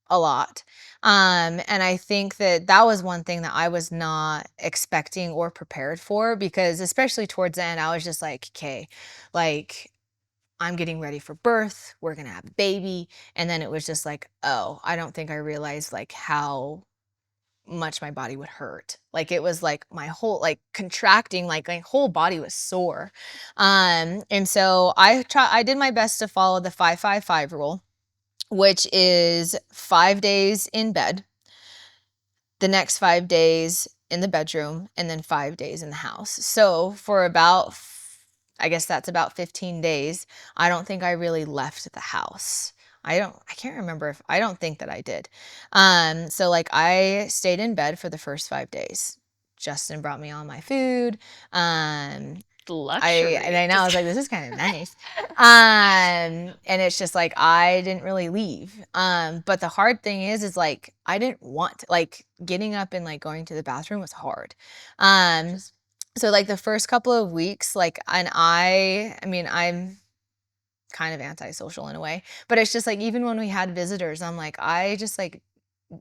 a lot. And I think that was one thing that I was not expecting or prepared for, because especially towards the end, I was just like, okay, like I'm getting ready for birth. We're going to have a baby. And then it was just like, oh, I don't think I realized like how much my body would hurt. Like it was like my whole, like contracting, like my whole body was sore. And so I did my best to follow the 5-5-5 rule, which is 5 days in bed, the next 5 days in the bedroom, and then 5 days in the house. So for about, I guess that's about 15 days, I don't think I really left the house. I can't remember I don't think that I did. So like I stayed in bed for the first 5 days. Justin brought me all my food. Luxury. And I know, I was like, this is kind of nice. And it's just like, I didn't really leave. But the hard thing is like, I didn't want to, like getting up and like going to the bathroom was hard. So like the first couple of weeks, like, and I mean, I'm kind of antisocial in a way, but it's just like, even when we had visitors, I'm like, I just like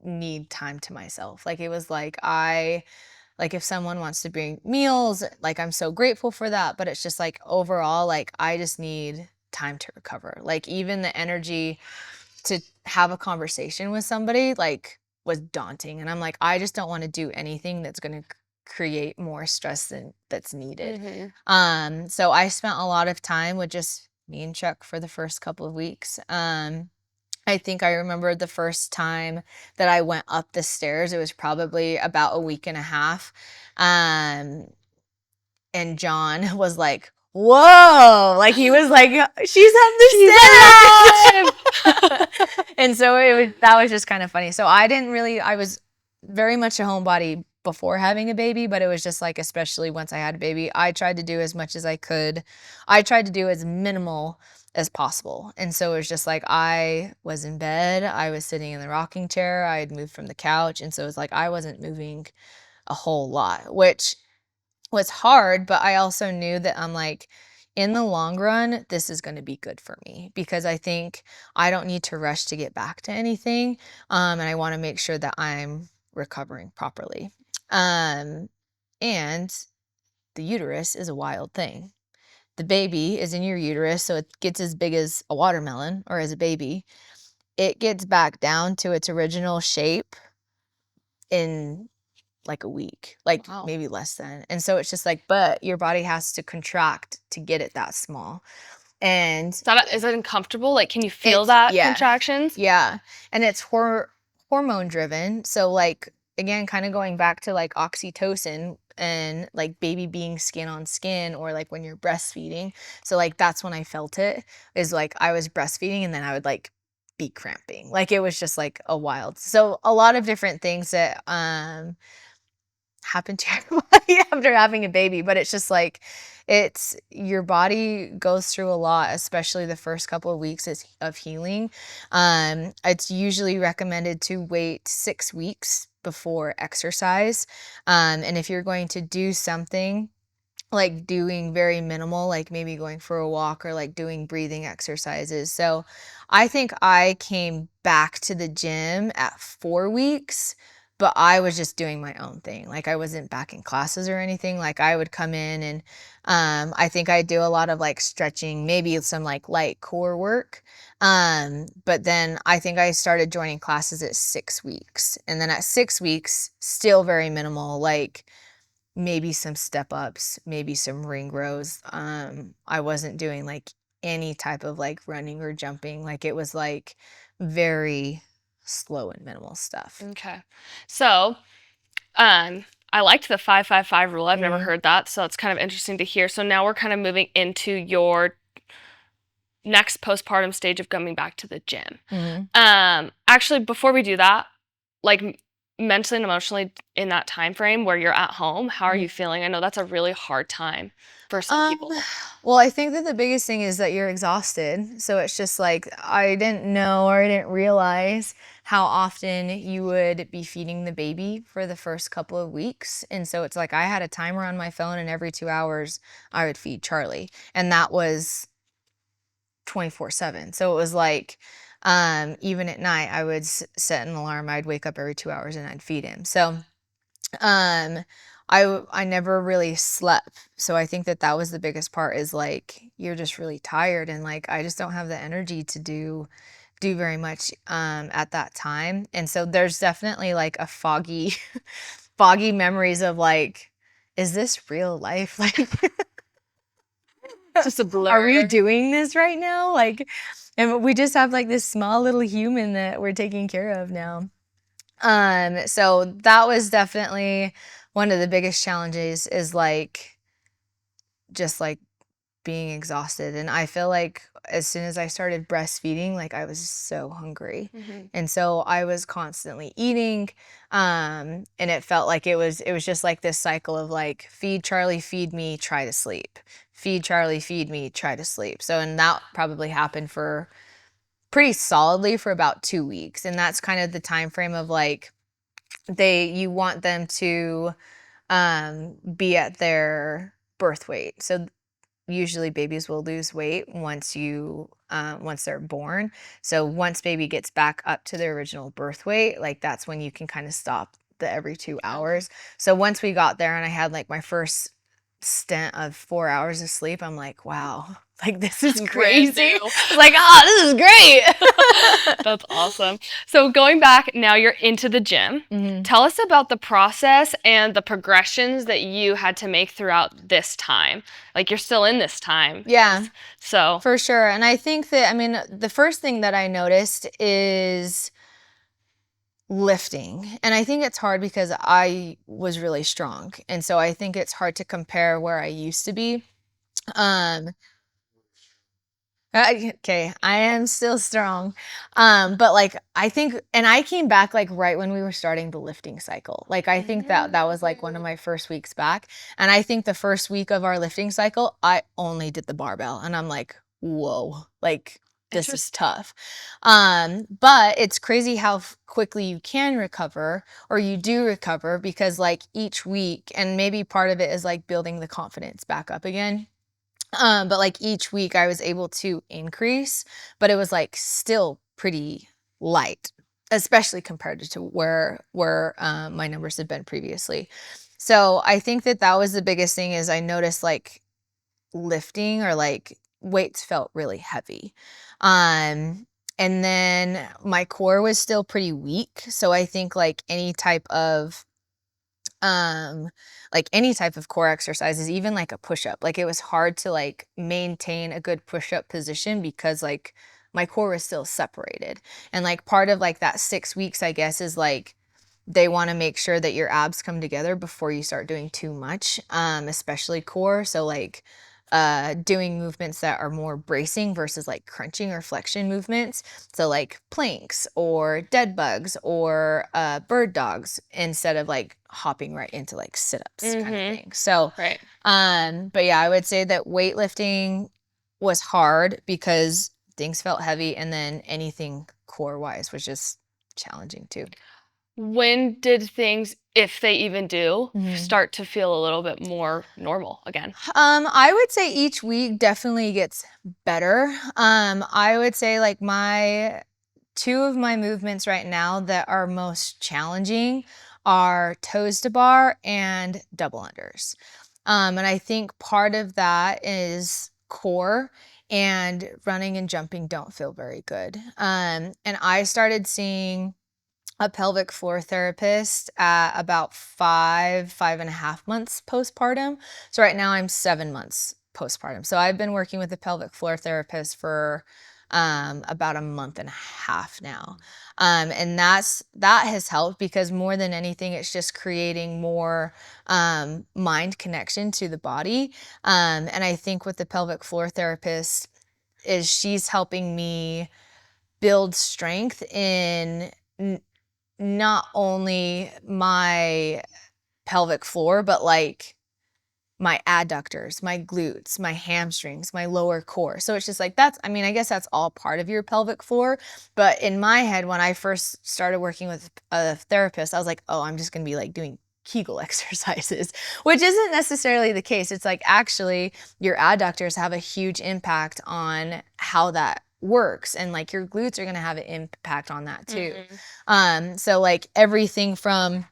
need time to myself. Like it was like, like if someone wants to bring meals, like I'm so grateful for that. But it's just like overall, like I just need time to recover. Like even the energy to have a conversation with somebody like was daunting. And I'm like, I just don't want to do anything that's going to create more stress that's needed. Mm-hmm. So I spent a lot of time with just me and Chuck for the first couple of weeks. I think I remember the first time that I went up the stairs, it was probably about a week and a half. Um, and John was like, whoa, like he was like, she's up the stairs. And so that was just kind of funny. So I was very much a homebody before having a baby, but it was just like, especially once I had a baby, I tried to do as much as I could. I tried to do as minimal as possible. And so it was just like, I was in bed, I was sitting in the rocking chair, I had moved from the couch. And so it was like, I wasn't moving a whole lot, which was hard, but I also knew that I'm like, in the long run, this is going to be good for me because I think I don't need to rush to get back to anything. And I want to make sure that I'm recovering properly. And the uterus is a wild thing. The baby is in your uterus, so it gets as big as a watermelon or as a baby. It gets back down to its original shape in like a week, like Wow. maybe less than. And so it's just like, but your body has to contract to get it that small. And Is that uncomfortable? Like, can you feel that contractions? Yeah. And it's hormone driven. So like, again, kind of going back to like oxytocin and like baby being skin on skin or like when you're breastfeeding. So like, that's when I felt it is like I was breastfeeding and then I would like be cramping. Like it was just like a wild. So a lot of different things that, happen to everybody after having a baby, but it's just like it's your body goes through a lot, especially the first couple of weeks of healing. It's usually recommended to wait 6 weeks before exercise. And if you're going to do something like doing very minimal, like maybe going for a walk or like doing breathing exercises. So I think I came back to the gym at 4 weeks, but I was just doing my own thing. Like I wasn't back in classes or anything. Like I would come in and I think I do a lot of like stretching, maybe some like light core work. But then I think I started joining classes at 6 weeks. And then at 6 weeks, still very minimal, like maybe some step ups, maybe some ring rows. I wasn't doing like any type of like running or jumping. Like it was like very slow and minimal stuff. Okay. So, I liked the 5-5-5 rule. I've never heard that, so it's kind of interesting to hear. So now we're kind of moving into your next postpartum stage of coming back to the gym. Actually, before we do that, like mentally and emotionally in that time frame where you're at home, how are you feeling? I know that's a really hard time for some people. Well, I think that the biggest thing is that you're exhausted. So it's just like I didn't know or I didn't realize how often you would be feeding the baby for the first couple of weeks. And so it's like I had a timer on my phone and every 2 hours I would feed Charlie. And that was 24/7. So it was like even at night I would set an alarm. I'd wake up every 2 hours and I'd feed him. So I never really slept. So I think that that was the biggest part is like you're just really tired and like I just don't have the energy to do very much at that time. And so there's definitely like a foggy foggy memories of like is this real life? Like Just a blur. are we doing this right now? Like and we just have like this small little human that we're taking care of now. So that was definitely one of the biggest challenges is like just like being exhausted. And I feel like as soon as I started breastfeeding, like I was so hungry. And so I was constantly eating. And it felt like it was just like this cycle of like feed Charlie, feed me, try to sleep. Feed Charlie, feed me, try to sleep. So and that probably happened for pretty solidly for about 2 weeks. And that's kind of the time frame of like you want them to be at their birth weight. So usually babies will lose weight once they're born. So once baby gets back up to their original birth weight, like that's when you can kind of stop the every 2 hours. So once we got there and I had like my first stint of 4 hours of sleep, I'm like, wow, like this is Brand crazy. new. It's like, oh, this is great. That's awesome. So going back, now you're into the gym. Mhm. Tell us about the process and the progressions that you had to make throughout this time. Like you're still in this time. Yeah. So For sure. And I think that, I mean, the first thing that I noticed is lifting. And I think it's hard because I was really strong. And so I think it's hard to compare where I used to be. Um, okay, I am still strong. But like I think, and I came back like right when we were starting the lifting cycle. Like I think that was like one of my first weeks back. And I think the first week of our lifting cycle, I only did the barbell. And I'm like, whoa, like this is tough. But it's crazy how quickly you can recover, or you do recover, because like each week, and maybe part of it is like building the confidence back up again. But like each week I was able to increase, but it was like still pretty light, especially compared to where my numbers had been previously. So I think that was the biggest thing, is I noticed like lifting, or like weights felt really heavy. And then my core was still pretty weak. So I think like any type of core exercises, even like a push-up, like it was hard to like maintain a good push-up position because like my core was still separated. And like part of like that 6 weeks, I guess, is like they want to make sure that your abs come together before you start doing too much, especially core. So like doing movements that are more bracing versus like crunching or flexion movements. So like planks or dead bugs or bird dogs, instead of like hopping right into like sit-ups kind of thing. So, right. but yeah, I would say that weightlifting was hard because things felt heavy, and then anything core wise was just challenging too. When did things, if they even do, Mhm. start to feel a little bit more normal again? I would say each week definitely gets better. I would say like two of my movements right now that are most challenging are toes to bar and double unders. And I think part of that is core, and running and jumping don't feel very good. And I started seeing a pelvic floor therapist at about 5.5 months postpartum. So right now I'm 7 months postpartum. So I've been working with a pelvic floor therapist for about a month and a half now. And that has helped, because more than anything, it's just creating more mind connection to the body. And I think with the pelvic floor therapist, is she's helping me build strength in not only my pelvic floor, but like my adductors, my glutes, my hamstrings, my lower core. So it's just like I guess that's all part of your pelvic floor. But in my head, when I first started working with a therapist, I was like, oh, I'm just going to be like doing Kegel exercises, which isn't necessarily the case. It's like actually your adductors have a huge impact on how that works, and like your glutes are going to have an impact on that too. So like everything from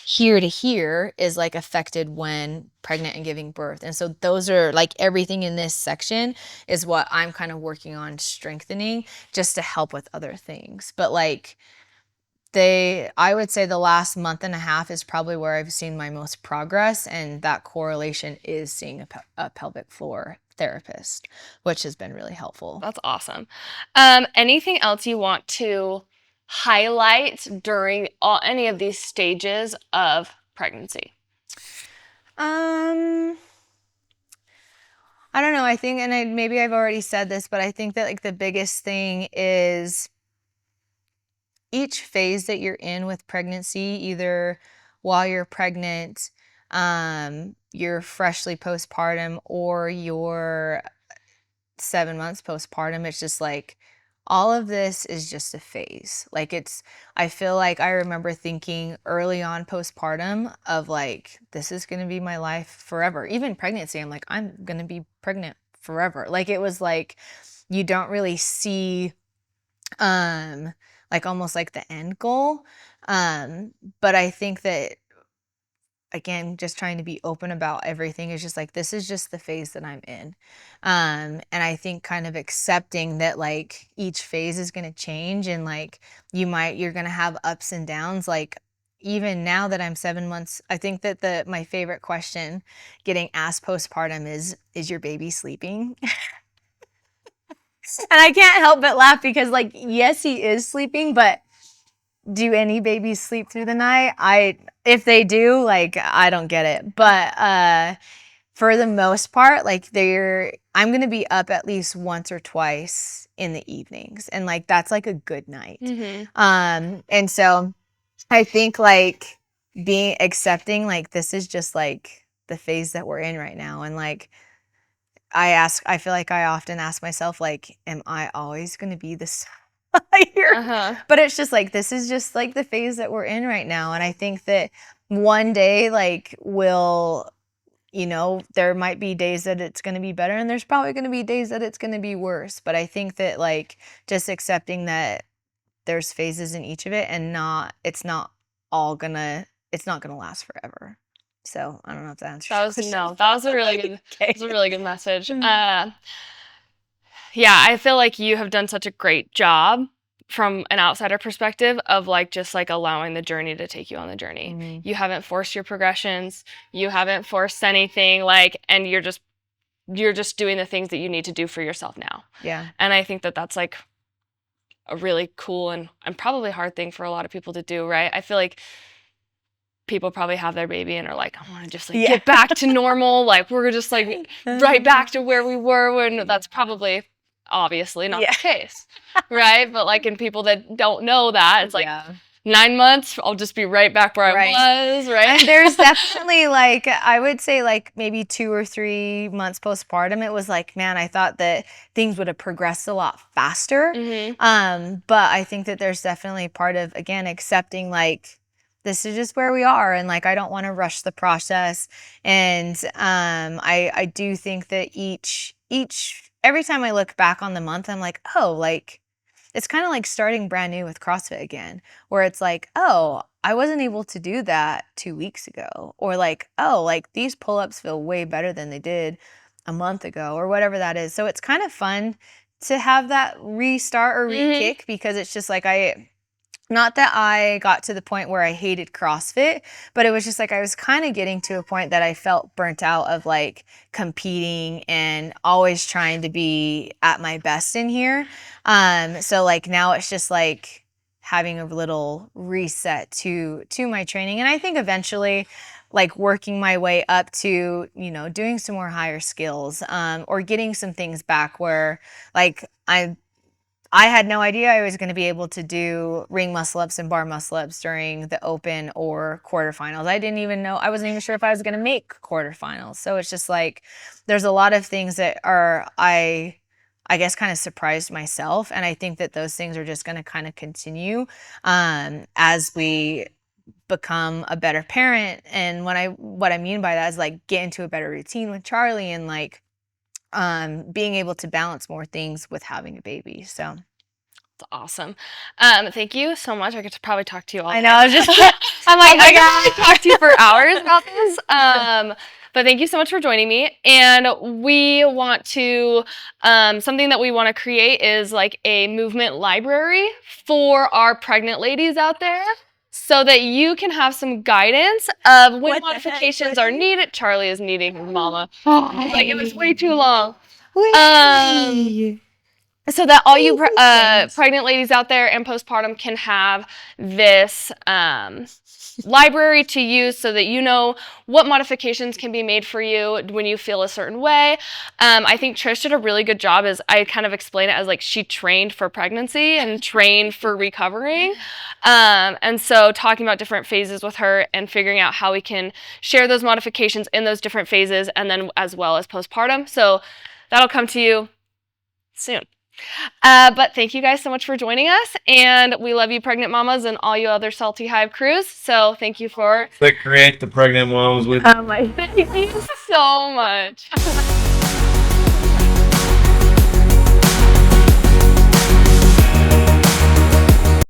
here to here is like affected when pregnant and giving birth. And so those are like everything in this section is what I'm kind of working on strengthening, just to help with other things. But like I would say the last month and a half is probably where I've seen my most progress, and that correlation is seeing a pelvic floor therapist, which has been really helpful. That's awesome. Anything else you want to highlight during any of these stages of pregnancy? I don't know. I think, and maybe I've already said this, but I think that like the biggest thing is each phase that you're in with pregnancy, either while you're pregnant, you're freshly postpartum, or you're 7 months postpartum, it's just like all of this is just a phase. Like I feel like I remember thinking early on postpartum of like, this is going to be my life forever. Even pregnancy, I'm like, I'm going to be pregnant forever. Like it was like, you don't really see, like almost like the end goal. But I think that again, just trying to be open about everything is just like, this is just the phase that I'm in. And I think kind of accepting that like each phase is going to change and like you're going to have ups and downs. Like even now that I'm 7 months, I think that my favorite question getting asked postpartum is your baby sleeping? And I can't help but laugh because like, yes, he is sleeping, but do any babies sleep through the night? If they do, like, I don't get it. But for the most part, like I'm gonna be up at least once or twice in the evenings, and like that's like a good night. And so I think like being accepting, like this is just like the phase that we're in right now, and like I feel like I often ask myself, like, am I always gonna be this tired? But it's just like, this is just like the phase that we're in right now. And I think that one day, like, there might be days that it's gonna be better, and there's probably gonna be days that it's gonna be worse. But I think that, like, just accepting that there's phases in each of it, and it's not gonna last forever. So I don't know if that answers your question. That was a really good, Okay. that was a really good message. Yeah, I feel like you have done such a great job from an outsider perspective of like just like allowing the journey to take you on the journey. You haven't forced your progressions, you haven't forced anything, like, and you're just doing the things that you need to do for yourself now. Yeah. And I think that that's like a really cool and probably hard thing for a lot of people to do, right? I feel like people probably have their baby and are like, I want to just like get back to normal. Like we're just like right back to where we were when that's probably obviously not the case, right? But like in people that don't know that, it's like 9 months, I'll just be right back where I was, right? And there's definitely like, I would say like maybe 2 or 3 months postpartum, it was like, man, I thought that things would have progressed a lot faster. But I think that there's definitely part of, again, accepting like, this is just where we are, and like I don't want to rush the process. And I do think that every time I look back on the month, I'm like, oh, like it's kind of like starting brand new with CrossFit again, where it's like, oh, I wasn't able to do that 2 weeks ago, or like, oh, like these pull-ups feel way better than they did a month ago, or whatever that is. So it's kind of fun to have that restart or re-kick, because it's just like not that I got to the point where I hated CrossFit, but it was just like I was kind of getting to a point that I felt burnt out of like competing and always trying to be at my best in here. So like now it's just like having a little reset to my training. And I think eventually like working my way up to, doing some more higher skills, or getting some things back where like I had no idea I was going to be able to do ring muscle ups and bar muscle ups during the open or quarterfinals. I wasn't even sure if I was going to make quarterfinals. So it's just like, there's a lot of things that I guess kind of surprised myself. And I think that those things are just going to kind of continue as we become a better parent. And what I mean by that is like get into a better routine with Charlie, and like being able to balance more things with having a baby. So it's awesome. Thank you so much. I could probably talk to you all day. I know. I'm like, I could talk to you for hours about this. But thank you so much for joining me. And we want to, something that we want to create is like a movement library for our pregnant ladies out there, so that you can have some guidance of when modifications are needed. Charlie is needing his mama. Like it was way too long. So that all you pregnant ladies out there and postpartum can have this library to use, so that you know what modifications can be made for you when you feel a certain way. I think Trish did a really good job, as I kind of explain it as like she trained for pregnancy and trained for recovering. And so talking about different phases with her and figuring out how we can share those modifications in those different phases, and then as well as postpartum. So that'll come to you soon. But thank you guys so much for joining us, and we love you, pregnant mamas, and all you other Salty Hive crews. So thank you for create the pregnant moms with. Thank you so much.